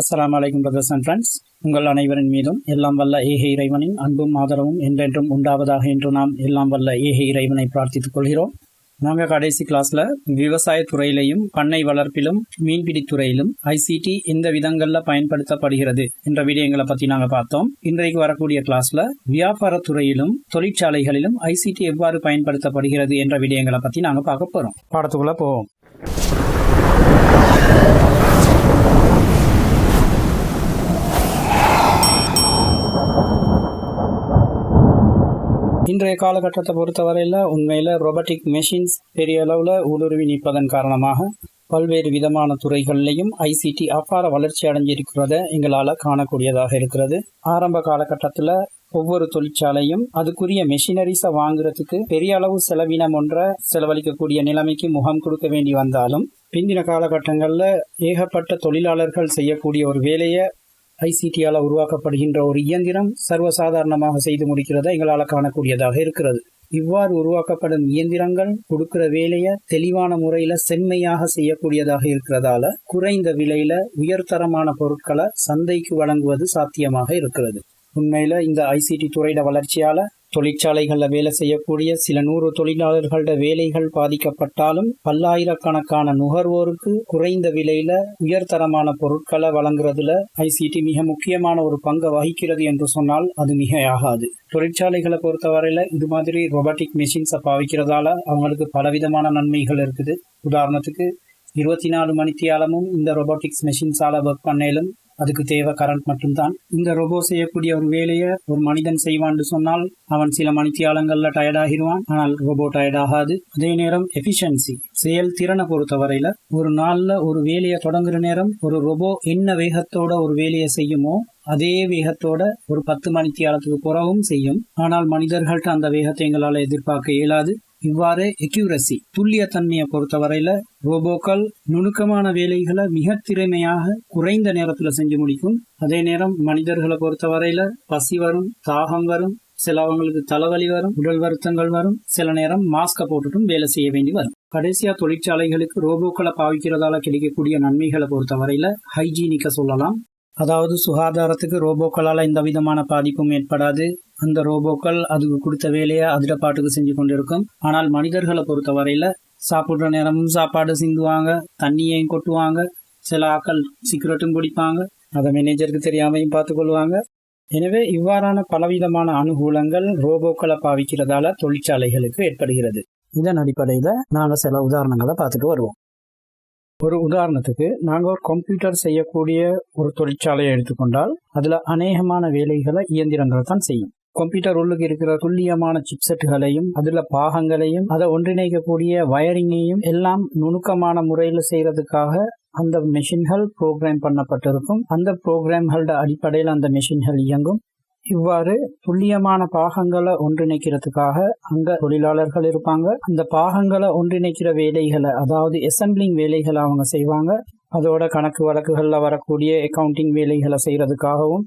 அஸ்ஸலாமு அலைக்கும் brothers and friends. உங்கள் அனைவரின் மீதும் எல்லாம் வல்ல ஏக இறைவனின் அன்பும் ஆதரவும் என்றென்றும் உண்டாவதாக என்று நாம் எல்லாம் வல்ல ஏக இறைவனை பிரார்த்தித்துக் கொள்கிறோம். நாங்கள் கடைசி கிளாஸில் விவசாயத்துறையிலையும் பண்ணை வளர்ப்பிலும் மீன்பிடித்துறையிலும் ஐசிடி எந்த விதங்களில் பயன்படுத்தப்படுகிறது என்ற விடயங்களை பற்றி நாங்கள் பார்த்தோம். இன்றைக்கு வரக்கூடிய கிளாஸில் வியாபாரத்துறையிலும் தொழிற்சாலைகளிலும் ஐசிடி எவ்வாறு பயன்படுத்தப்படுகிறது என்ற விடயங்களை பற்றி நாங்கள் பார்க்க போகிறோம். பாடத்துக்குள்ளே போவோம். இன்றைய காலகட்டத்தை பொறுத்தவரையில் உண்மையில் ரொபோட்டிக் மெஷின்ஸ் பெரிய அளவில் ஊடுருவி நிற்பதன் காரணமாக பல்வேறு விதமான துறைகளிலையும் ஐசிடி அபார வளர்ச்சி அடைஞ்சிருக்கிறத எங்களால் காணக்கூடியதாக இருக்கிறது. ஆரம்ப காலகட்டத்தில் ஒவ்வொரு தொழிற்சாலையும் அதுக்குரிய மெஷினரிஸை வாங்குறதுக்கு பெரிய அளவு செலவினம் ஒன்றை செலவழிக்கக்கூடிய நிலைமைக்கு முகம் கொடுக்க வேண்டி வந்தாலும் பிந்தின காலகட்டங்களில் ஏகப்பட்ட தொழிலாளர்கள் செய்யக்கூடிய ஒரு வேலையை ஐசிடியால் உருவாக்கப்படுகின்ற ஒரு இயந்திரம் சர்வசாதாரணமாக செய்து முடிக்கிறத எங்களால் காணக்கூடியதாக இருக்கிறது. இவ்வாறு உருவாக்கப்படும் இயந்திரங்கள் கொடுக்கிற வேலையை தெளிவான முறையில் செம்மையாக செய்யக்கூடியதாக இருக்கிறதால குறைந்த விலையில உயர்தரமான பொருட்களை சந்தைக்கு வழங்குவது சாத்தியமாக இருக்கிறது. உண்மையில இந்த ஐசிடி துறையோட வளர்ச்சியால தொழிற்சாலைகளில் வேலை செய்யக்கூடிய சில 100 தொழிலாளர்களோட வேலைகள் பாதிக்கப்பட்டாலும் பல்லாயிரக்கணக்கான நுகர்வோருக்கு குறைந்த விலையில உயர்தரமான பொருட்களை வழங்குறதுல ஐசிடி மிக முக்கியமான ஒரு பங்கை வகிக்கிறது என்று சொன்னால் அது மிகையாகாது. தொழிற்சாலைகளை பொறுத்தவரையில இது மாதிரி ரொபோட்டிக் மெஷின்ஸை பாவிக்கிறதால அவங்களுக்கு பலவிதமான நன்மைகள் இருக்குது. உதாரணத்துக்கு 24 மணித்தியாலமும் இந்த ரொபோட்டிக்ஸ் மெஷின்ஸால ஒர்க் பண்ணேலும் அதுக்கு தேவை கரண்ட் மட்டும்தான். இந்த ரோபோ செய்யக்கூடிய ஒரு வேலையை ஒரு மனிதன் செய்வான்னு சொன்னால் அவன் சில மணித்தியாலங்கள்ல டயர்டாகிடுவான். ஆனால் ரோபோ டயர்டாகாது. அதே நேரம் எஃபிஷியன்சி செயல்திறனை பொறுத்தவரையில ஒரு நாள்ல ஒரு வேலையை தொடங்குற நேரம் ஒரு ரோபோ என்ன வேகத்தோட ஒரு வேலையை செய்யுமோ அதே வேகத்தோட ஒரு 10 மணித்தியாலத்துக்கு புறவும் செய்யும். ஆனால் மனிதர்கள்ட்ட அந்த வேகத்தை எங்களால் எதிர்பார்க்க இயலாது. இவ்வாறு எக்யூரசி துல்லியத்தன்மையை பொறுத்தவரையில ரோபோக்கள் நுணுக்கமான வேலைகளை மிக திறமையாக குறைந்த நேரத்துல செஞ்சு முடிக்கும். அதே நேரம் மனிதர்களை பொறுத்தவரையில பசி வரும், தாகம் வரும், சிலவங்களுக்கு தலைவலி வரும், உடல் வருத்தங்கள் வரும், சில நேரம் மாஸ்கை போட்டுட்டும் வேலை செய்ய வேண்டி வரும். கடைசியா தொழிற்சாலைகளுக்கு ரோபோக்களை பாவிக்கிறதால கிடைக்கக்கூடிய நன்மைகளை பொறுத்தவரையில ஹைஜீனிக்க சொல்லலாம். அதாவது சுகாதாரத்துக்கு ரோபோக்களால் எந்த விதமான பாதிப்பும் ஏற்படாது. அந்த ரோபோக்கள் அதுக்கு கொடுத்த வேலையை அதிட பாட்டுக்கு செஞ்சு கொண்டிருக்கும். ஆனால் மனிதர்களை பொறுத்த வரையில சாப்பிட்ற நேரமும் சாப்பாடு சிந்துவாங்க, தண்ணியையும் கொட்டுவாங்க, சில ஆக்கள் சிகரெட்டும் குடிப்பாங்க, அதை மேனேஜருக்கு தெரியாமையும் பார்த்துக்கொள்வாங்க. எனவே இவ்வாறான பலவிதமான அனுகூலங்கள் ரோபோக்களை பாவிக்கிறதால தொழிற்சாலைகளுக்கு ஏற்படுகிறது. இதன் அடிப்படையில் நாங்கள் சில உதாரணங்களை பார்த்துட்டு வருவோம். ஒரு உதாரணத்துக்கு நாங்கள் ஒரு கம்ப்யூட்டர் செய்யக்கூடிய ஒரு தொழிற்சாலையை எடுத்துக்கொண்டால் அதில் அநேகமான வேலைகளை இயந்திரங்கள் தான் செய்யும். கம்ப்யூட்டர் உள்ளுக்கு இருக்கிற துல்லியமான சிப்செட்டுகளையும் அதில் பாகங்களையும் அதை ஒன்றிணைக்கக்கூடிய வயரிங்கையும் எல்லாம் நுணுக்கமான முறையில் செய்யறதுக்காக அந்த மெஷின்கள் ப்ரோக்ராம் பண்ணப்பட்டிருக்கும். அந்த ப்ரோக்ராம்களோட அடிப்படையில் அந்த மெஷின்கள் இயங்கும். இவ்வாறு துல்லியமான பாகங்களை ஒன்றிணைக்கிறதுக்காக அங்க தொழிலாளர்கள் இருப்பாங்க. அந்த பாகங்களை ஒன்றிணைக்கிற வேலைகளை அதாவது அசம்பிளிங் வேலைகளை அவங்க செய்வாங்க. அதோட கணக்கு வழக்குகளில் வரக்கூடிய அக்கவுண்டிங் வேலைகளை செய்யறதுக்காகவும்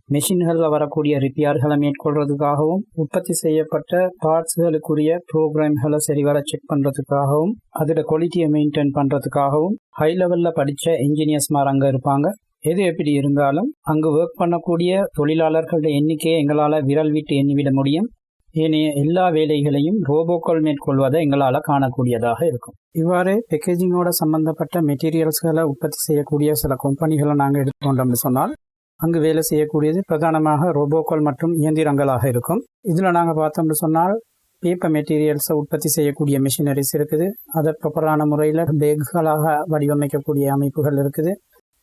மெஷின்களில் வரக்கூடிய ரிப்பேர்களை மேற்கொள்றதுக்காகவும் உற்பத்தி செய்யப்பட்ட பார்ட்ஸ்களுக்குரிய ப்ரோக்ராம்களை சரிவர செக் பண்ணுறதுக்காகவும் அதோட குவாலிட்டியை மெயின்டைன் பண்ணுறதுக்காகவும் ஹை லெவலில் படித்த என்ஜினியர்ஸ்மார் அங்கே இருப்பாங்க. எது எப்படி இருந்தாலும் அங்கு ஒர்க் பண்ணக்கூடிய தொழிலாளர்களோட எண்ணிக்கையை எங்களால் விரல் விட்டு எண்ணிவிட முடியும். ஏனைய எல்லா வேலைகளையும் ரோபோக்கள் மேற்கொள்வதை எங்களால் காணக்கூடியதாக இருக்கும். இவ்வாறு பேக்கேஜிங்கோட சம்பந்தப்பட்ட மெட்டீரியல்ஸ்களை உற்பத்தி செய்யக்கூடிய சில கம்பெனிகளை நாங்கள் எடுத்துக்கொண்டோம்னு சொன்னால் அங்கு வேலை செய்யக்கூடியது பிரதானமாக ரோபோக்கள் மற்றும் இயந்திரங்களாக இருக்கும். இதில் நாங்கள் பார்த்தோம்னு சொன்னால் பேப்பர் மெட்டீரியல்ஸை உற்பத்தி செய்யக்கூடிய மிஷினரிஸ் இருக்குது. அதை ப்ராப்பரான முறையில் பேக்குகளாக வடிவமைக்கக்கூடிய அமைப்புகள் இருக்குது.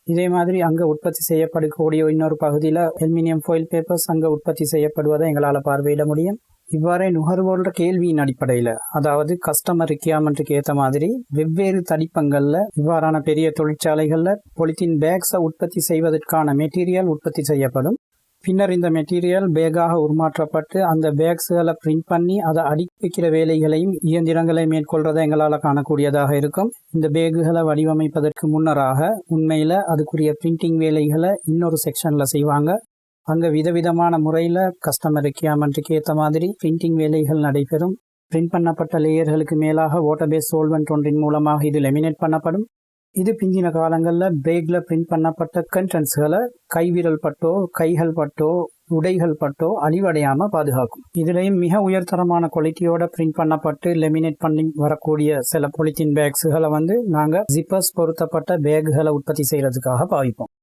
இதே மாதிரி அங்கே உற்பத்தி செய்யப்படக்கூடிய இன்னொரு பகுதியில் அலுமினியம் ஃபாயில் பேப்பர்ஸ் அங்கே உற்பத்தி செய்யப்படுவதை எங்களால் பார்வையிட முடியும். இவ்வாறே நுகர்வோரோட கேள்வியின் அடிப்படையில் அதாவது கஸ்டமர் ரிக்யர்மெண்ட்டுக்கு ஏற்ற மாதிரி வெவ்வேறு தடிப்பங்களில் இவ்வாறான பெரிய தொழிற்சாலைகளில் பொலித்தீன் பேக்ஸை உற்பத்தி செய்வதற்கான மெட்டீரியல் உற்பத்தி செய்யப்படும். பின்னர் இந்த மெட்டீரியல் பேக்காக உருமாற்றப்பட்டு அந்த பேக்ஸ்களை பிரிண்ட் பண்ணி அதை அடுக்கி வைக்கிற வேலைகளையும் இயந்திரங்களை மேற்கொள்றதை எங்களால் காணக்கூடியதாக இருக்கும். இந்த பேக்குகளை வடிவமைப்பதற்கு முன்னராக உண்மையில் அதுக்குரிய பிரிண்டிங் வேலைகளை இன்னொரு செக்ஷனில் செய்வாங்க. அங்கே விதவிதமான முறையில் கஸ்டமர் ரெக்யர்மெண்ட்டுக்கு ஏற்ற மாதிரி பிரிண்டிங் வேலைகள் நடைபெறும். பிரிண்ட் பண்ணப்பட்ட லேயர்களுக்கு மேலாக வாட்டர் பேஸ் சோல்வெண்ட் ஒன்றின் மூலமாக இது லெமினேட் பண்ணப்படும். இது பிந்தின காலங்களில் பிரேக்கில் பிரிண்ட் பண்ணப்பட்ட கண்டென்ட்ஸ்களை கைவிரல் பட்டோ கைகள் பட்டோ உடைகள் பட்டோ அழிவடையாமல் பாதுகாக்கும். இதுலேயும் மிக உயர்தரமான குவாலிட்டியோட பிரிண்ட் பண்ணப்பட்டு லெமினேட் பண்ணி வரக்கூடிய சில பொலித்தீன் பேக்ஸுகளை நாங்கள் ஜிப்பர்ஸ் பொருத்தப்பட்ட பேக்குகளை உற்பத்தி செய்கிறதுக்காக பாவிப்போம்.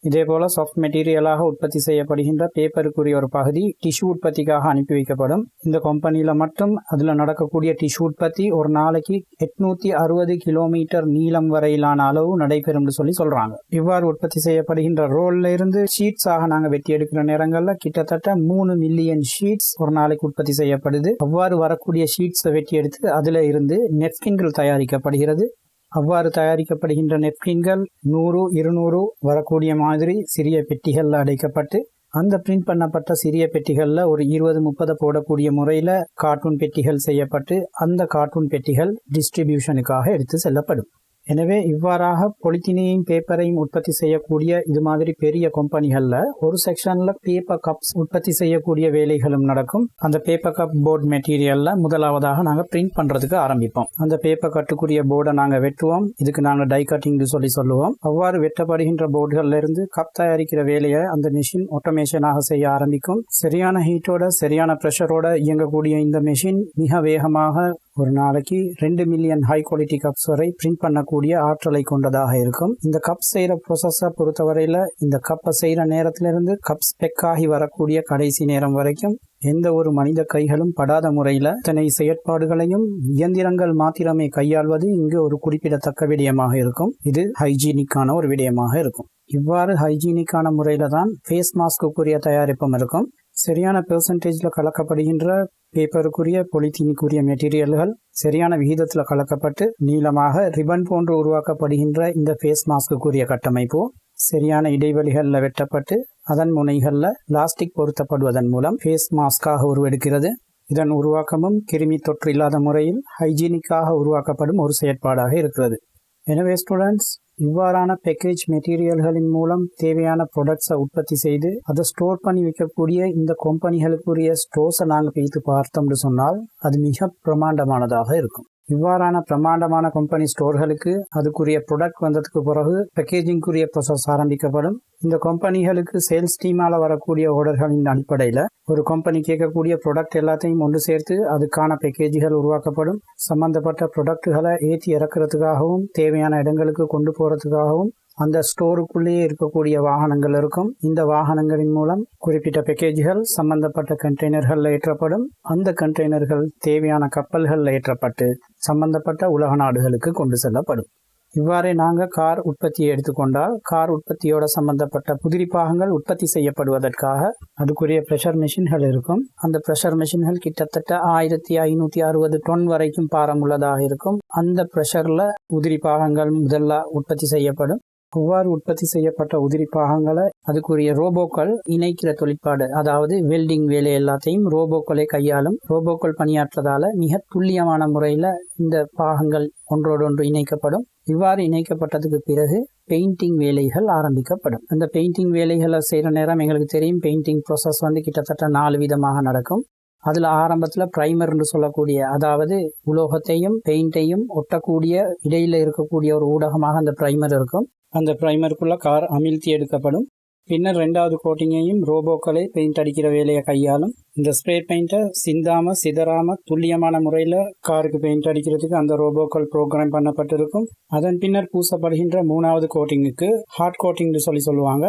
இதே போல் சாஃப்ட் மெட்டீரியலாக உற்பத்தி செய்யப்படுகின்ற பேப்பருக்குரிய ஒரு பகுதி டிஷ்யூ உற்பத்திக்காக அனுப்பி வைக்கப்படும். இந்த கம்பெனியில் மட்டும் அதில் நடக்கக்கூடிய டிஷ்யூ உற்பத்தி ஒரு நாளைக்கு 860 கிலோமீட்டர் நீளம் வரையிலான அளவு நடைபெறும் சொல்லி சொல்கிறாங்க. இவ்வாறு உற்பத்தி செய்யப்படுகின்ற ரோல்ல இருந்து ஷீட்ஸாக நாங்கள் வெட்டி எடுக்கிற நேரங்களில் கிட்டத்தட்ட 3 மில்லியன் ஷீட்ஸ் ஒரு நாளைக்கு உற்பத்தி செய்யப்படுது. அவ்வாறு வரக்கூடிய ஷீட்ஸை வெட்டி எடுத்து அதில் இருந்து நெப்கின்கள் தயாரிக்கப்படுகிறது. அவ்வாறு தயாரிக்கப்படுகின்ற நெப்கின்கள் 100, 200 வரக்கூடிய மாதிரி சிறிய பெட்டிகளில் அடைக்கப்பட்டு அந்த பிரிண்ட் பண்ணப்பட்ட சிறிய பெட்டிகளில் ஒரு 20-30 போடக்கூடிய முறையில் கார்ட்டூன் பெட்டிகள் செய்யப்பட்டு அந்த கார்ட்டூன் பெட்டிகள் டிஸ்ட்ரிபியூஷனுக்காக எடுத்து செல்லப்படும். எனவே இவ்வாறாக பொலித்தீனையும் பேப்பரையும் உற்பத்தி செய்யக்கூடிய இது மாதிரி பெரிய கம்பெனிகளில் ஒரு செக்ஷனில் பேப்பர் கப்ஸ் உற்பத்தி செய்யக்கூடிய வேலைகளும் நடக்கும். அந்த பேப்பர் கப் போர்ட் மெட்டீரியலில் முதலாவதாக நாங்கள் பிரிண்ட் பண்ணுறதுக்கு ஆரம்பிப்போம். அந்த பேப்பர் கட்டுக்குரிய போர்டை நாங்கள் வெட்டுவோம். இதுக்கு நாங்கள் டை கட்டிங் சொல்லுவோம். அவ்வாறு வெட்டப்படுகின்ற போர்டுகளில் இருந்து கப் தயாரிக்கிற வேலையை அந்த மெஷின் ஆட்டோமேஷனாக செய்ய ஆரம்பிக்கும். சரியான ஹீட்டோட சரியான ப்ரெஷரோட இயங்கக்கூடிய இந்த மெஷின் மிக வேகமாக ஒரு நாளைக்கு 2 மில்லியன் ஹை குவாலிட்டி கப்ஸ் வரை பிரிண்ட் பண்ணக்கூடிய ஆற்றலை கொண்டதாக இருக்கும். இந்த கப் செய்கிற ப்ரொசஸை பொறுத்தவரையில் இந்த கப்பை செய்கிற நேரத்திலிருந்து கப் ஸ்பெக் ஆகி வரக்கூடிய கடைசி நேரம் வரைக்கும் எந்த ஒரு மனித கைகளும் படாத முறையில் இத்தனை செயற்பாடுகளையும் இயந்திரங்கள் மாத்திரமே கையாள்வது இங்கு ஒரு குறிப்பிடத்தக்க விடயமாக இருக்கும். இது ஹைஜீனிக்கான ஒரு விடயமாக இருக்கும். இவ்வாறு ஹைஜீனிக்கான முறையில் தான் ஃபேஸ் மாஸ்க்குரிய தயாரிப்பும் இருக்கும். சரியான பெர்சன்டேஜில் கலக்கப்படுகின்ற பேப்பருக்குரிய பொலித்தீனுக்குரிய மெட்டீரியல்கள் சரியான விகிதத்தில் கலக்கப்பட்டு நீளமாக ரிபன் போன்று உருவாக்கப்படுகின்ற இந்த ஃபேஸ் மாஸ்க்குரிய கட்டமைப்பு சரியான இடைவெளிகளில் வெட்டப்பட்டு அதன் முனைகளில் பிளாஸ்டிக் பொருத்தப்படுவதன் மூலம் ஃபேஸ் மாஸ்காக உருவெடுக்கிறது. இதன் உருவாக்கமும் கிருமி தொற்று இல்லாத முறையில் ஹைஜீனிக்காக உருவாக்கப்படும் ஒரு செயற்பாடாக இருக்கிறது. எனவே ஸ்டூடெண்ட்ஸ், இவ்வாறான பேக்கேஜ் மெட்டீரியல்களின் மூலம் தேவையான ப்ராடக்ட்ஸை உற்பத்தி செய்து அதை ஸ்டோர் பண்ணி வைக்கக்கூடிய இந்த கம்பெனிகளுக்குரிய ஸ்டோர்ஸை நாங்கள் வைத்து பார்த்தோம்னு சொன்னால் அது மிக பிரமாண்டமானதாக இருக்கும். இவ்வாறான பிரமாண்டமான கம்பெனி ஸ்டோர்களுக்கு அதுக்குரிய ப்ராடக்ட் வந்ததுக்கு பிறகு பேக்கேஜிங்குரிய ப்ராசஸ் ஆரம்பிக்கப்படும். இந்த கம்பெனிகளுக்கு சேல்ஸ் டீமால் வரக்கூடிய ஆர்டர்களின் அடிப்படையில் ஒரு கம்பெனி கேட்கக்கூடிய ப்ராடக்ட் எல்லாத்தையும் ஒன்று சேர்த்து அதுக்கான பேக்கேஜுகள் உருவாக்கப்படும். சம்பந்தப்பட்ட ப்ராடக்டுகளை ஏற்றி இறக்குறதுக்காகவும் தேவையான இடங்களுக்கு கொண்டு போகிறதுக்காகவும் அந்த ஸ்டோருக்குள்ளேயே இருக்கக்கூடிய வாகனங்கள் இருக்கும். இந்த வாகனங்களின் மூலம் குறிப்பிட்ட பேக்கேஜுகள் சம்பந்தப்பட்ட கண்டெய்னர்கள் ஏற்றப்படும். அந்த கண்டெய்னர்கள் தேவையான கப்பல்களில் ஏற்றப்பட்டு சம்பந்தப்பட்ட உலக நாடுகளுக்கு கொண்டு செல்லப்படும். இவ்வாறே நாங்கள் கார் உற்பத்தியை எடுத்துக்கொண்டால் கார் உற்பத்தியோட சம்பந்தப்பட்ட உதிரி பாகங்கள் உற்பத்தி செய்யப்படுவதற்காக அதுக்குரிய ப்ரெஷர் மெஷின்கள் இருக்கும். அந்த ப்ரெஷர் மெஷின்கள் கிட்டத்தட்ட 1560 டன் வரைக்கும் பாரமுள்ளதாக இருக்கும். அந்த ப்ரெஷரில் உதிரி பாகங்கள் முதல்ல உற்பத்தி செய்யப்படும். அவ்வாறு உற்பத்தி செய்யப்பட்ட உதிரி பாகங்களை அதுக்குரிய ரோபோக்கள் இணைக்கிற தொழிற்பாடு, அதாவது வெல்டிங் வேலை எல்லாத்தையும் ரோபோக்களை கையாளும். ரோபோக்கள் பணியாற்றதால மிக துல்லியமான முறையில் இந்த பாகங்கள் ஒன்றோடொன்று இணைக்கப்படும். இவ்வாறு இணைக்கப்பட்டதுக்கு பிறகு பெயிண்டிங் வேலைகள் ஆரம்பிக்கப்படும். அந்த பெயிண்டிங் வேலைகளை செய்கிற நேரம் எங்களுக்கு தெரியும், பெயிண்டிங் ப்ராசஸ் கிட்டத்தட்ட 4 விதமாக நடக்கும். அதில் ஆரம்பத்தில் ப்ரைமர்னு சொல்லக்கூடிய, அதாவது உலோகத்தையும் பெயிண்டையும் ஒட்டக்கூடிய இடையில் இருக்கக்கூடிய ஒரு ஊடகமாக அந்த ப்ரைமர் இருக்கும். அந்த ப்ரைமருக்குள்ள கார் அமிழ்த்தி எடுக்கப்படும். பின்னர் 2வது கோட்டிங்கையும் ரோபோக்களை பெயிண்ட் அடிக்கிற வேலையை கையாளும். இந்த ஸ்ப்ரே பெயிண்ட்டை சிந்தாமல் சிதறாமல் துல்லியமான முறையில் காருக்கு பெயிண்ட் அடிக்கிறதுக்கு அந்த ரோபோக்கள் ப்ரோக்ராம் பண்ணப்பட்டிருக்கும். அதன் பின்னர் பூசப்படுகின்ற 3வது கோட்டிங்குக்கு ஹார்ட் கோட்டிங்னு சொல்லுவாங்க.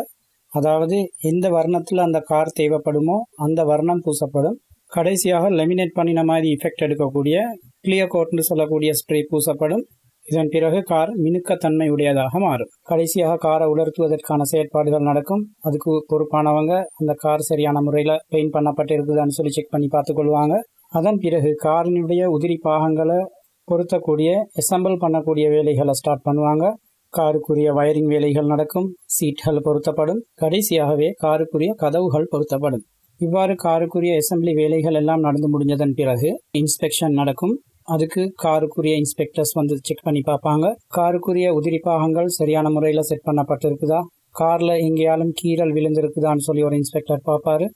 அதாவது எந்த வர்ணத்தில் அந்த கார் தேவைப்படுமோ அந்த வர்ணம் பூசப்படும். கடைசியாக லெமினேட் பண்ணின மாதிரி எஃபெக்ட் எடுக்கக்கூடிய கிளியர் கோட்னு சொல்லக்கூடிய ஸ்ப்ரே பூசப்படும். இதன் பிறகு கார் மினுக்கத்தன்மை உடையதாக மாறும். கடைசியாக காரை உலர்த்துவதற்கான செயற்பாடுகள் நடக்கும். அதுக்கு பொறுப்பானவங்க அந்த கார் சரியான முறையில் பெயிண்ட் பண்ணப்பட்டு இருக்குதான்னு சொல்லி செக் பண்ணி பார்த்துக்கொள்வாங்க. அதன் பிறகு காரினுடைய உதிரி பாகங்களை பொருத்தக்கூடிய அசெம்பிள் பண்ணக்கூடிய வேலைகளை ஸ்டார்ட் பண்ணுவாங்க. காருக்குரிய வயரிங் வேலைகள் நடக்கும். சீட்கள் பொருத்தப்படும். கடைசியாகவே காருக்குரிய கதவுகள் பொருத்தப்படும். இவ்வாறு காருக்குரிய அசெம்பிளி வேலைகள் எல்லாம் நடந்து முடிஞ்சதன் பிறகு இன்ஸ்பெக்ஷன் நடக்கும். அதுக்கு காருக்குரிய இன்ஸ்பெக்டர்ஸ் செக் பண்ணி பார்ப்பாங்க. காருக்குரிய உதிரி பாகங்கள் சரியான முறையில் செட் பண்ணப்பட்டிருக்குதா, காரில் எங்கேயாலும் கீறல் விழுந்திருக்குதான்னு சொல்லி ஒரு இன்ஸ்பெக்டர் பார்ப்பாரு.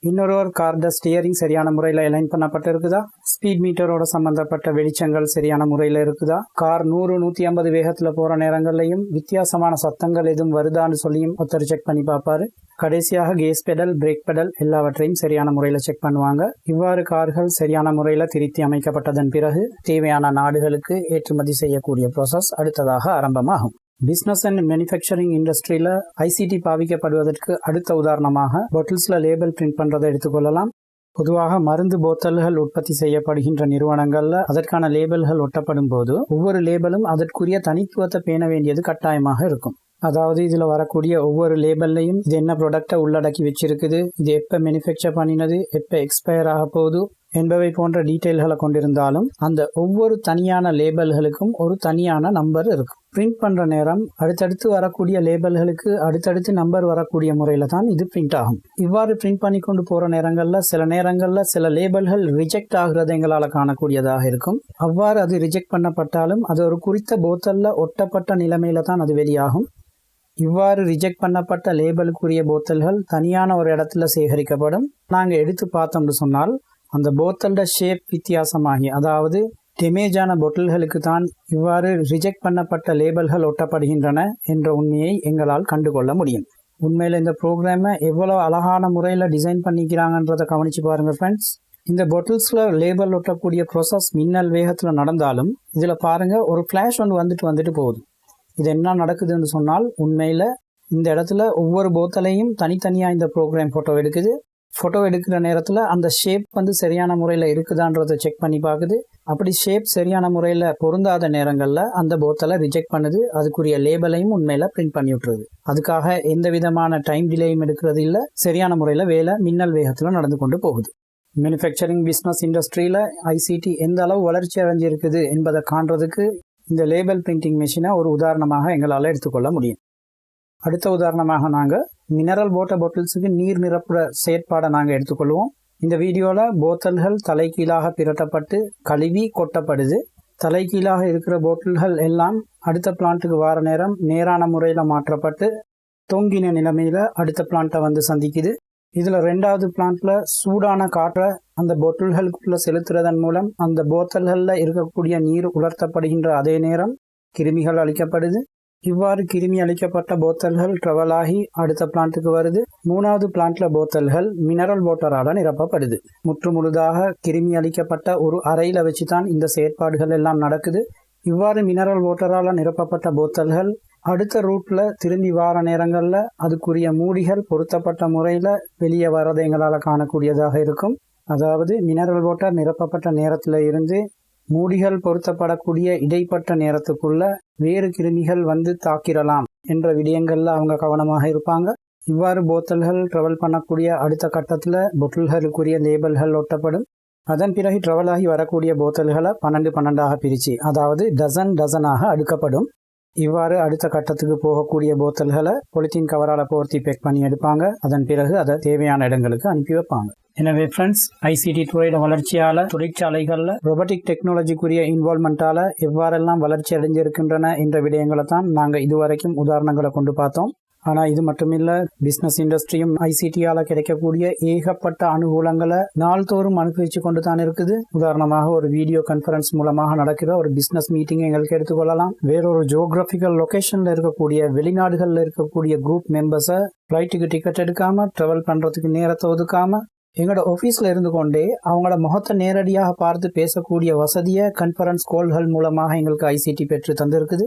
இன்னொரு கார்ட ஸ்டியரிங் சரியான முறையில் அலைன் பண்ணப்பட்டு இருக்குதா, ஸ்பீட் மீட்டரோட சம்பந்தப்பட்ட வெளிச்சங்கள் சரியான முறையில் இருக்குதா, கார் 100-150 வேகத்தில் போகிற நேரங்கள்லையும் வித்தியாசமான சத்தங்கள் எதுவும் வருதான்னு சொல்லியும் ஒருத்தர் செக் பண்ணி பார்ப்பாரு. கடைசியாக கேஸ் பெடல், பிரேக் பெடல் எல்லாவற்றையும் சரியான முறையில் செக் பண்ணுவாங்க. இவ்வாறு கார்கள் சரியான முறையில் திருத்தி அமைக்கப்பட்டதன் பிறகு தேவையான நாடுகளுக்கு ஏற்றுமதி செய்யக்கூடிய ப்ராசஸ் அடுத்ததாக ஆரம்பமாகும். பிஸ்னஸ் அண்ட் மேனுஃபேக்சரிங் இண்டஸ்ட்ரியில் ஐசிடி பாவிக்கப்படுவதற்கு அடுத்த உதாரணமாக பாட்டில்ஸில் லேபிள் பிரிண்ட் பண்ணுறதை எடுத்துக்கொள்ளலாம். பொதுவாக மருந்து போத்தல்கள் உற்பத்தி செய்யப்படுகின்ற நிறுவனங்களில் அதற்கான லேபிள்கள் ஒட்டப்படும் போது ஒவ்வொரு லேபிளும் அதற்குரிய தனித்துவத்தை பேண வேண்டியது கட்டாயமாக இருக்கும். அதாவது இதில் வரக்கூடிய ஒவ்வொரு லேபிள்லையும் இது என்ன ப்ராடக்டை உள்ளடக்கி வச்சிருக்குது, இது எப்போ மேனுஃபேக்சர் பண்ணினது, எப்போ எக்ஸ்பயர் ஆக போகுது என்பவை போன்ற டீட்டெயில்களை கொண்டிருந்தாலும் அந்த ஒவ்வொரு தனியான லேபிள்களுக்கும் ஒரு தனியான நம்பர் இருக்கும். பிரிண்ட் பண்ணுற நேரம் அடுத்தடுத்து வரக்கூடிய லேபிள்களுக்கு அடுத்தடுத்து நம்பர் வரக்கூடிய முறையில் தான் இது பிரிண்ட் ஆகும். இவ்வாறு பிரிண்ட் பண்ணி கொண்டு போகிற நேரங்களில் சில நேரங்களில் சில லேபிள்கள் ரிஜெக்ட் ஆகிறத எங்களால் காணக்கூடியதாக இருக்கும். அவ்வாறு அது ரிஜெக்ட் பண்ணப்பட்டாலும் அது ஒரு குறித்த போத்தலில் ஒட்டப்பட்ட நிலைமையில தான் அது வெளியாகும். இவ்வாறு ரிஜெக்ட் பண்ணப்பட்ட லேபிளுக்குரிய போத்தல்கள் தனியான ஒரு இடத்துல சேகரிக்கப்படும். நாங்கள் எடுத்து பார்த்தோம்னு சொன்னால் அந்த போத்தலோட ஷேப் வித்தியாசமாகி, அதாவது டேமேஜான பொட்டில்களுக்கு தான் இவ்வாறு ரிஜெக்ட் பண்ணப்பட்ட லேபிள்கள் ஒட்டப்படுகின்றன என்ற உண்மையை எங்களால் கண்டுகொள்ள முடியும். உண்மையில் இந்த ப்ரோக்ராமை எவ்வளோ அழகான முறையில் டிசைன் பண்ணிக்கிறாங்கன்றதை கவனித்து பாருங்கள் ஃப்ரெண்ட்ஸ். இந்த பொட்டில்ஸில் லேபிள் ஒட்டக்கூடிய ப்ராசஸ் மின்னல் வேகத்தில் நடந்தாலும் இதில் பாருங்கள் ஒரு ஃப்ளாஷ் ஒன்று வந்துட்டு போகுது. இது என்ன நடக்குதுன்னு சொன்னால் உண்மையில் இந்த இடத்துல ஒவ்வொரு போத்தலையும் தனித்தனியாக இந்த ப்ரோக்ராம் ஃபோட்டோ எடுக்குது. ஃபோட்டோ எடுக்கிற நேரத்தில் அந்த ஷேப் சரியான முறையில் இருக்குதான்றதை செக் பண்ணி பார்க்குது. அப்படி ஷேப் சரியான முறையில் பொருந்தாத நேரங்களில் அந்த போத்தலை ரிஜெக்ட் பண்ணுது. அதுக்குரிய லேபிளையும் உண்மையில் பிரிண்ட் பண்ணி விட்டுருது. அதுக்காக எந்த விதமான டைம் டிலேயும் எடுக்கிறது இல்லை. சரியான முறையில் வேலை மின்னல் வேகத்தில் நடந்து கொண்டு போகுது. மேனுஃபேக்சரிங் பிஸ்னஸ் இண்டஸ்ட்ரியில் ஐசிடி எந்த அளவு வளர்ச்சி அடைஞ்சிருக்குது என்பதை காண்றதுக்கு இந்த லேபிள் பிரிண்டிங் மெஷினை ஒரு உதாரணமாக எங்களால் எடுத்துக்கொள்ள முடியும். அடுத்த உதாரணமாக நாங்கள் மினரல் வாட்டர் பாட்டில்ஸுக்கு நீர் நிரப்புற செயற்பாடை நாங்கள் எடுத்துக்கொள்வோம். இந்த வீடியோவில் போத்தல்கள் தலைகீழாக பிரட்டப்பட்டு கழுவி கொட்டப்படுது. தலைகீழாக இருக்கிற பாட்டில்கள் எல்லாம் அடுத்த பிளான்ட்டுக்கு வார நேரம் நேரான முறையில் மாற்றப்பட்டு தொங்கின நிலைமையில் அடுத்த பிளான்ட்டை வந்து சந்திக்குது. இதில் 2வது பிளான்ட்டில் சூடான காற்றை அந்த பாட்டில்களுக்குள்ளே செலுத்துறதன் மூலம் அந்த போத்தல்களில் இருக்கக்கூடிய நீர் உலர்த்தப்படுகின்ற அதே நேரம் கிருமிகள் அழிக்கப்படுது. இவ்வாறு கிருமி அளிக்கப்பட்ட போத்தல்கள் ட்ராவல் ஆகி அடுத்த பிளான்ட்டுக்கு வருது. 3வது பிளான்ட்டில் போத்தல்கள் மினரல் வாட்டரால் நிரப்பப்படுது. முற்றுமுழுதாக கிருமி அளிக்கப்பட்ட ஒரு அறையில் வச்சு தான் இந்த செயற்பாடுகள் எல்லாம் நடக்குது. இவ்வாறு மினரல் வாட்டரால் நிரப்பப்பட்ட போத்தல்கள் அடுத்த ரூட்டில் திரும்பி வார நேரங்களில் அதுக்குரிய மூடிகள் பொருத்தப்பட்ட முறையில் வெளியே வரதை எங்களால் காணக்கூடியதாக இருக்கும். அதாவது மினரல் வாட்டர் நிரப்பப்பட்ட நேரத்தில் இருந்து மூடிகள் பொருத்தப்படக்கூடிய இடைப்பட்ட நேரத்துக்குள்ள வேறு கிருமிகள் வந்து தாக்கிடலாம் என்ற விடயங்களில் அவங்க கவனமாக இருப்பாங்க. இவ்வாறு போத்தல்கள் ட்ராவல் பண்ணக்கூடிய அடுத்த கட்டத்தில் பொட்டில்களுக்குரிய லேபிள்கள் ஒட்டப்படும். அதன் பிறகு ட்ராவல் ஆகி வரக்கூடிய போத்தல்களை 12 பிரித்து, அதாவது டசனாக அடுக்கப்படும். இவ்வாறு அடுத்த கட்டத்துக்கு போகக்கூடிய போத்தல்களை பொலித்தீன் கவரால் போர்த்தி பேக் பண்ணி எடுப்பாங்க. அதன் பிறகு அதை தேவையான இடங்களுக்கு அனுப்பி வைப்பாங்க. எனவே ஃப்ரெண்ட்ஸ், ஐசிடி துறையோட வளர்ச்சியால் தொழிற்சாலைகளில் ரொபோட்டிக் டெக்னாலஜிக்குரிய இன்வால்மெண்ட்டால் எவ்வாறெல்லாம் வளர்ச்சி அடைஞ்சிருக்கின்றன என்ற விடயங்களை தான் நாங்கள் இதுவரைக்கும் உதாரணங்களை கொண்டு பார்த்தோம். ஆனால் இது மட்டுமில்லை, பிஸ்னஸ் இண்டஸ்ட்ரியும் ஐசிடியால் கிடைக்கக்கூடிய ஏகப்பட்ட அனுகூலங்களை நாள்தோறும் அனுபவிச்சு கொண்டு தான் இருக்குது. உதாரணமாக ஒரு வீடியோ கான்ஃபரன்ஸ் மூலமாக நடக்கிற ஒரு பிஸ்னஸ் மீட்டிங் எங்களுக்கு எடுத்துக்கொள்ளலாம். வேறொரு ஜியோகிராபிக்கல் லொகேஷனில் இருக்கக்கூடிய வெளிநாடுகளில் இருக்கக்கூடிய குரூப் மெம்பர்ஸை ஃப்ளைட்டுக்கு டிக்கெட் எடுக்காமல் ட்ராவல் பண்ணுறதுக்கு நேரத்தை ஒதுக்காமல் எங்களோட ஆஃபீஸில் இருந்து கொண்டே அவங்களோட முகத்தை நேரடியாக பார்த்து பேசக்கூடிய வசதியை கான்ஃபரன்ஸ் கால்கள் மூலமாக எங்களுக்கு ஐசிடி பெற்று தந்திருக்குது.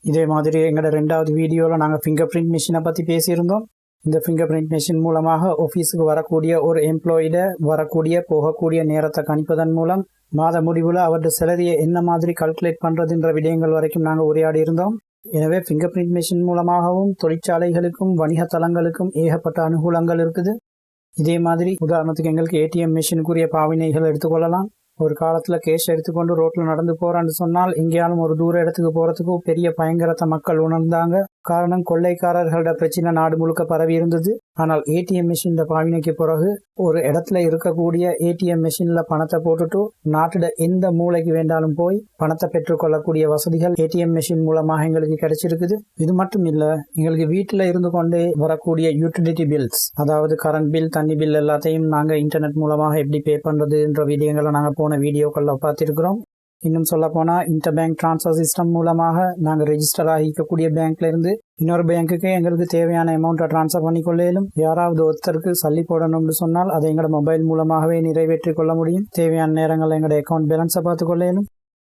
இதே மாதிரி எங்களோட 2வது வீடியோவில் நாங்கள் ஃபிங்கர் பிரிண்ட் மிஷினை பற்றி பேசியிருந்தோம். இந்த ஃபிங்கர் பிரிண்ட் மிஷின் மூலமாக ஆஃபீஸுக்கு வரக்கூடிய ஒரு எம்ப்ளாயிட வரக்கூடிய போகக்கூடிய நேரத்தை கணிப்பதன் மூலம் மாத முடிவில் அவருடைய சேலரியை என்ன மாதிரி கால்குலேட் பண்ணுறதுன்ற விடயங்கள் வரைக்கும் நாங்கள் உரையாடி இருந்தோம். எனவே ஃபிங்கர் பிரிண்ட் மிஷின் மூலமாகவும் தொழிற்சாலைகளுக்கும் வணிக தளங்களுக்கும் ஏகப்பட்ட அனுகூலங்கள் இருக்குது. இதே மாதிரி உதாரணத்துக்கு எங்களுக்கு ஏடிஎம் மிஷினுக்குரிய பாவினைகள் எடுத்துக்கொள்ளலாம். ஒரு காலத்தில் கேஷ் எடுத்துக்கொண்டு ரோட்டில் நடந்து போகிறான்னு சொன்னால் எங்கேயாலும் ஒரு தூர இடத்துக்கு போகிறதுக்கு பெரிய பயங்கரத்தை மக்கள் உணர்ந்தாங்க. காரணம் கொள்ளைக்காரர்களோட பிரச்சனை நாடு முழுக்க பரவி இருந்தது. ஆனால் ஏடிஎம் மிஷின் பாவினைக்கு பிறகு ஒரு இடத்துல இருக்கக்கூடிய ஏடிஎம் மிஷின்ல பணத்தை போட்டுட்டு நாட்டோட எந்த மூளைக்கு வேண்டாலும் போய் பணத்தை பெற்றுக்கொள்ளக்கூடிய வசதிகள் ஏடிஎம் மிஷின் மூலமாக எங்களுக்கு கிடைச்சிருக்குது. இது மட்டும் இல்ல, எங்களுக்கு வீட்டுல இருந்து கொண்டே வரக்கூடிய யூட்டிலிட்டி பில்ஸ், அதாவது கரண்ட் பில், தண்ணி பில் எல்லாத்தையும் நாங்க இன்டர்நெட் மூலமாக எப்படி பே பண்றதுன்ற வீடியோங்களை நாங்க போன வீடியோக்கள்ல பார்த்திருக்கிறோம். இன்னும் சொல்ல போனா இன்டர் பேங்க் டிரான்ஸ்ஃபர் சிஸ்டம் மூலமாக நாங்கள் ரெஜிஸ்டர் ஆகிக்கக்கூடிய பேங்க்ல இருந்து இன்னொரு பேங்க்குக்கு எங்களுக்கு தேவையான அமௌண்ட்டை டிரான்ஸ்ஃபர் பண்ணிக்கொள்ளையிலும். யாராவது ஒருத்தருக்கு சல்லி போடணும்னு சொன்னால் அதை எங்களோட மொபைல் மூலமாகவே நிறைவேற்றிக் கொள்ள முடியும். தேவையான நேரங்களில் எங்களோட அக்கௌண்ட் பேலன்ஸை பார்த்து கொள்ளையிலும்.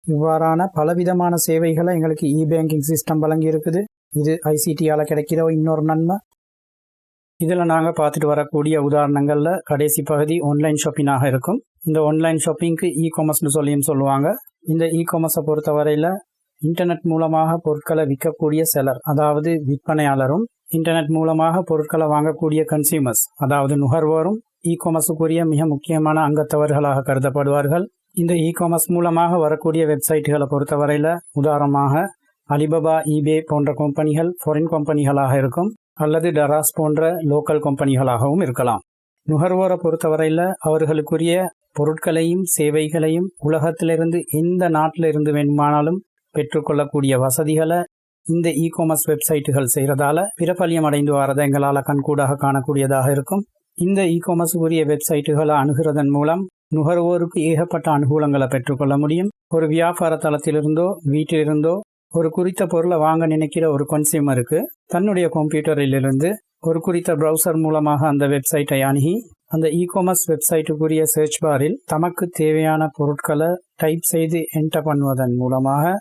இவ்வாறான பலவிதமான சேவைகளை எங்களுக்கு இ பேங்கிங் சிஸ்டம் வழங்கி இருக்குது. இது ஐசிடியால் கிடைக்கிற இன்னொரு நன்மை. இதில் நாங்கள் பார்த்துட்டு வரக்கூடிய உதாரணங்களில் கடைசி பகுதி ஆன்லைன் ஷாப்பிங்காக இருக்கும். இந்த ஆன்லைன் ஷாப்பிங்க்கு இ காமர்ஸ்னு சொல்லுவாங்க. இந்த இ காமர்ஸை பொறுத்தவரையில் இன்டர்நெட் மூலமாக பொருட்களை விற்கக்கூடிய செலர், அதாவது விற்பனையாளரும், இன்டர்நெட் மூலமாக பொருட்களை வாங்கக்கூடிய கன்சியூமர்ஸ், அதாவது நுகர்வோரும் இ காமர்ஸுக்குரிய மிக முக்கியமான அங்கத்தவர்களாக கருதப்படுவார்கள். இந்த இ காமர்ஸ் மூலமாக வரக்கூடிய வெப்சைட்டுகளை பொறுத்தவரையில் உதாரணமாக அலிபாபா, ஈபே போன்ற கம்பெனிகள் ஃபாரின் கம்பெனிகளாக இருக்கும், அல்லது டராஸ் போன்ற லோக்கல் கம்பெனிகளாகவும் இருக்கலாம். நுகர்வோரை பொறுத்தவரையில் அவர்களுக்குரிய பொருட்களையும் சேவைகளையும் உலகத்திலிருந்து எந்த நாட்டில் இருந்து வேண்டுமானாலும் பெற்றுக்கொள்ளக்கூடிய வசதிகளை இந்த இ காமர்ஸ் வெப்சைட்டுகள் செய்கிறதால பிரபல்யம் அடைந்து வரதை எங்களால் கண்கூடாக காணக்கூடியதாக இருக்கும். இந்த இ காமர்ஸுக்குரிய வெப்சைட்டுகளை அணுகிறதன் மூலம் நுகர்வோருக்கு ஏகப்பட்ட அனுகூலங்களை பெற்றுக்கொள்ள முடியும். ஒரு வியாபார தளத்திலிருந்தோ வீட்டிலிருந்தோ ஒரு குறித்த பொருளை வாங்க நினைக்கிற ஒரு கன்சியூமருக்கு தன்னுடைய கம்ப்யூட்டரிலிருந்து ஒரு குறித்த ப்ரௌசர் மூலமாக அந்த வெப்சைட்டை அணுகி அந்த இ காமர்ஸ் வெப்சைட்டுக்குரிய சர்ச் பாரில் தமக்கு தேவையான பொருட்களை டைப் செய்து என்டர் பண்ணுவதன் மூலமாக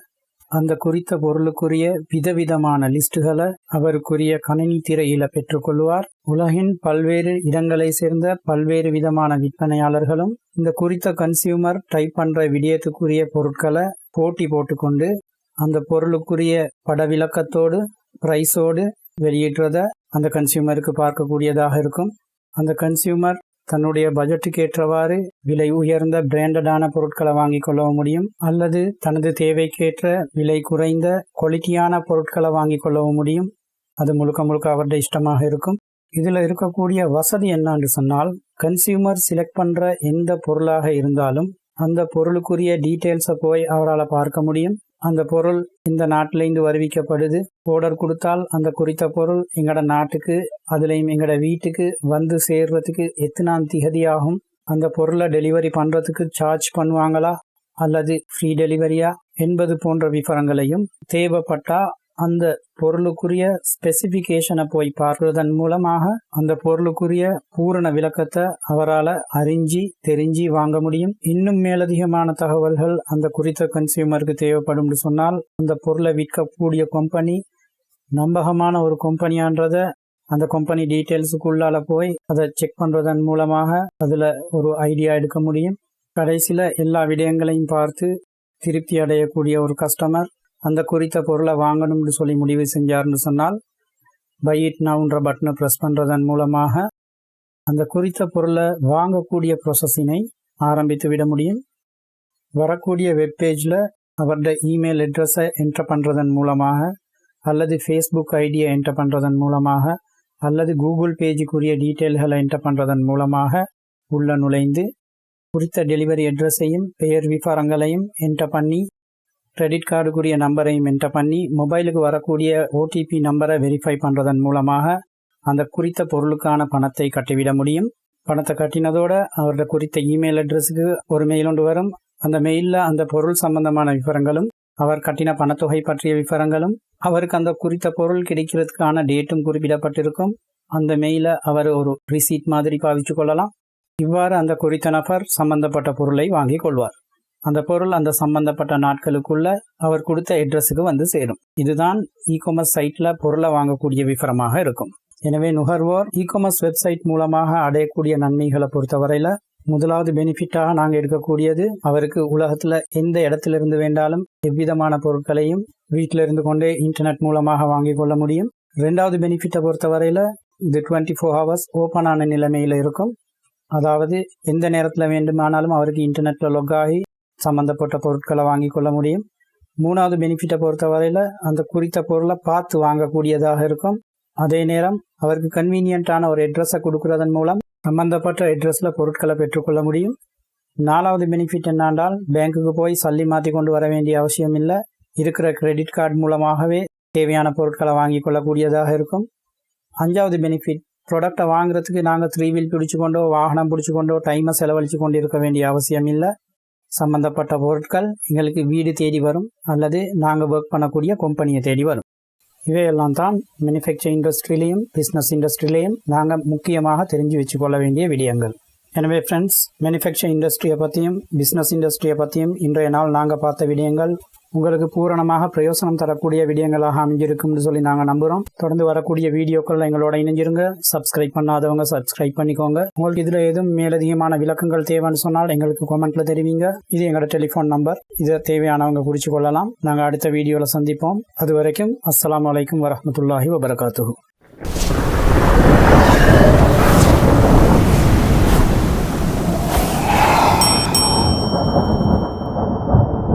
அந்த குறித்த பொருளுக்குரிய விதவிதமான லிஸ்டுகளை அவருக்குரிய கணினி திரையில பெற்றுக்கொள்வார். உலகின் பல்வேறு இடங்களை சேர்ந்த பல்வேறு விதமான விற்பனையாளர்களும் இந்த குறித்த கன்சியூமர் டைப் பண்ற விடயத்துக்குரிய பொருட்களை போட்டி போட்டுக்கொண்டு அந்த பொருளுக்குரிய பட விளக்கத்தோடு பிரைஸோடு வெளியிடுறத அந்த கன்சியூமருக்கு பார்க்கக்கூடியதாக இருக்கும். அந்த கன்சியூமர் தன்னுடைய பட்ஜெட்டுக்கு ஏற்றவாறு விலை உயர்ந்த பிராண்டடான பொருட்களை வாங்கி கொள்ளவும் முடியும், அல்லது தனது தேவைக்கேற்ற விலை குறைந்த குவாலிட்டியான பொருட்களை வாங்கி கொள்ளவும் முடியும். அது முழுக்க முழுக்க அவருடைய இஷ்டமாக இருக்கும். இதில் இருக்கக்கூடிய வசதி என்னன்னு சொன்னால், கன்சியூமர் செலக்ட் பண்ற எந்த பொருளாக இருந்தாலும் அந்த பொருளுக்குரிய டீட்டெயில்ஸை போய் அவரால் பார்க்க முடியும். அந்த பொருள் இந்த நாட்டிலேருந்து வருவிக்கப்படுது, ஆர்டர் கொடுத்தால் அந்த குறித்த பொருள் எங்களோட நாட்டுக்கு அதுலேயும் எங்களோட வீட்டுக்கு வந்து சேர்றதுக்கு எத்தனாம் திகதி ஆகும், அந்த பொருளை டெலிவரி பண்ணுறதுக்கு சார்ஜ் பண்ணுவாங்களா அல்லது ஃப்ரீ டெலிவரியா என்பது போன்ற விவரங்களையும் தேவைப்பட்டா அந்த பொருளுக்குரிய ஸ்பெசிஃபிகேஷனை போய் பார்ப்பதன் மூலமாக அந்த பொருளுக்குரிய பூரண விளக்கத்தை அவரால் அறிஞ்சி தெரிஞ்சு வாங்க முடியும். இன்னும் மேலதிகமான தகவல்கள் அந்த குறித்த கன்சியூமருக்கு தேவைப்படும் சொன்னால் அந்த பொருளை விற்கக்கூடிய கம்பெனி நம்பகமான ஒரு கம்பெனியான்றதை அந்த கம்பெனி டீட்டெயில்ஸுக்குள்ளால போய் அதை செக் பண்ணுறதன் மூலமாக அதில் ஒரு ஐடியா எடுக்க முடியும். கடைசியில் எல்லா விடயங்களையும் பார்த்து திருப்தி அடையக்கூடிய ஒரு கஸ்டமர் அந்த குறித்த பொருளை வாங்கணும்னு சொல்லி முடிவு செஞ்சார்னு சொன்னால் பை இட் நவுன்ற பட்டனை ப்ரெஸ் பண்ணுறதன் மூலமாக அந்த குறித்த பொருளை வாங்கக்கூடிய ப்ரொசஸினை ஆரம்பித்து விட முடியும். வரக்கூடிய வெப்பேஜில் அவருடைய இமெயில் அட்ரஸை என்டர் பண்ணுறதன் மூலமாக அல்லது ஃபேஸ்புக் ஐடியை என்டர் பண்ணுறதன் மூலமாக அல்லது கூகுள் பேஜுக்குரிய டீட்டெயில்களை என்டர் பண்ணுறதன் மூலமாக உள்ள நுழைந்து குறித்த டெலிவரி அட்ரஸையும் பெயர் விவரங்களையும் என்டர் பண்ணி கிரெடிட் கார்டுக்குரிய நம்பரையும் என்டர் பண்ணி மொபைலுக்கு வரக்கூடிய ஓடிபி நம்பரை வெரிஃபை பண்ணுறதன் மூலமாக அந்த குறித்த பொருளுக்கான பணத்தை கட்டிவிட முடியும். பணத்தை கட்டினதோட அவரோட குறித்த இமெயில் அட்ரஸுக்கு ஒரு மெயில் ஒன்று வரும். அந்த மெயிலில் அந்த பொருள் சம்பந்தமான விவரங்களும் அவர் கட்டின பணத்தொகை பற்றிய விவரங்களும் அவருக்கு அந்த குறித்த பொருள் கிடைக்கிறதுக்கான டேட்டும் குறிப்பிடப்பட்டிருக்கும். அந்த மெயிலை அவர் ஒரு ரிசீட் மாதிரி பாவிச்சு கொள்ளலாம். இவ்வாறு அந்த குறித்த நபர் சம்பந்தப்பட்ட பொருளை வாங்கி கொள்வார். அந்த பொருள் அந்த சம்பந்தப்பட்ட நாட்களுக்குள்ள அவர் கொடுத்த அட்ரஸுக்கு வந்து சேரும். இதுதான் இ காமர்ஸ் சைட்ல பொருளை வாங்கக்கூடிய விவரமாக இருக்கும். எனவே நுகர்வோர் இ காமர்ஸ் வெப்சைட் மூலமாக அடையக்கூடிய நன்மைகளை பொறுத்தவரையில முதலாவது பெனிஃபிட்டாக நாங்கள் எடுக்கக்கூடியது அவருக்கு உலகத்துல எந்த இடத்திலிருந்து வேண்டாலும் எவ்விதமான பொருட்களையும் வீட்டிலிருந்து கொண்டே இன்டர்நெட் மூலமாக வாங்கி கொள்ள முடியும். 2வது பெனிஃபிட்டை பொறுத்தவரையில இது 24 ஹவர்ஸ் ஓப்பனான நிலைமையில இருக்கும். அதாவது எந்த நேரத்தில் வேண்டுமானாலும் அவருக்கு இன்டர்நெட்ல லொக் ஆகி சம்பந்தப்பட்ட பொருட்களை வாங்கி கொள்ள முடியும். மூணாவது பெனிஃபிட்டை பொறுத்தவரையில் அந்த குறித்த பொருளை பார்த்து வாங்கக்கூடியதாக இருக்கும். அதே நேரம் அவருக்கு கன்வீனியன்ட்டான ஒரு அட்ரஸை கொடுக்கறதன் மூலம் சம்பந்தப்பட்ட அட்ரஸில் பொருட்களை பெற்றுக்கொள்ள முடியும். நாலாவது பெனிஃபிட் என்னென்றால் பேங்க்குக்கு போய் சல்லி மாற்றி கொண்டு வர வேண்டிய அவசியம் இல்லை. இருக்கிற கிரெடிட் கார்டு மூலமாகவே தேவையான பொருட்களை வாங்கி கொள்ளக்கூடியதாக இருக்கும். அஞ்சாவது பெனிஃபிட், ப்ராடக்டை வாங்குறதுக்கு நாங்கள் 3 வீல் பிடிச்சு கொண்டோ வாகனம் பிடிச்சு கொண்டோ டைமை செலவழித்து கொண்டு இருக்க வேண்டிய அவசியம் இல்லை. சம்பந்தப்பட்ட பொருட்கள் எங்களுக்கு வீடு தேடி வரும் அல்லது நாங்கள் ஒர்க் பண்ணக்கூடிய கம்பெனியை தேடி வரும். இவையெல்லாம் தான் மேனுஃபேக்சரிங் இண்டஸ்ட்ரியிலையும் பிஸ்னஸ் இண்டஸ்ட்ரியிலையும் நாங்கள் முக்கியமாக தெரிஞ்சு வச்சுக்கொள்ள வேண்டிய விடயங்கள். எனவே ஃப்ரெண்ட்ஸ், மேனுஃபேக்சரிங் இண்டஸ்ட்ரியை பற்றியும் பிஸ்னஸ் இண்டஸ்ட்ரியை பற்றியும் இன்றைய நாள் நாங்கள் பார்த்த விடயங்கள் உங்களுக்கு பூரணமாக பிரயோசனம் தரக்கூடிய விடயங்களாக அமைஞ்சிருக்கும்னு சொல்லி நாங்கள் நம்புகிறோம். தொடர்ந்து வரக்கூடிய வீடியோக்கள் எங்களோட இணைஞ்சிருங்க. சப்ஸ்கிரைப் பண்ணாதவங்க சப்ஸ்கிரைப் பண்ணிக்கோங்க. உங்களுக்கு இதில் எதுவும் மேலதிகமான விளக்கங்கள் தேவைன்னு சொன்னால் எங்களுக்கு கமெண்ட்டில் தெரிவிங்க. இது எங்களோட டெலிஃபோன் நம்பர். இதை தேவையானவங்க குறித்து கொள்ளலாம். நாங்கள் அடுத்த வீடியோவில் சந்திப்போம். அது வரைக்கும் அஸ்ஸலாமு அலைக்கும் வரஹ்மத்துல்லாஹி வபரகாத்துஹு.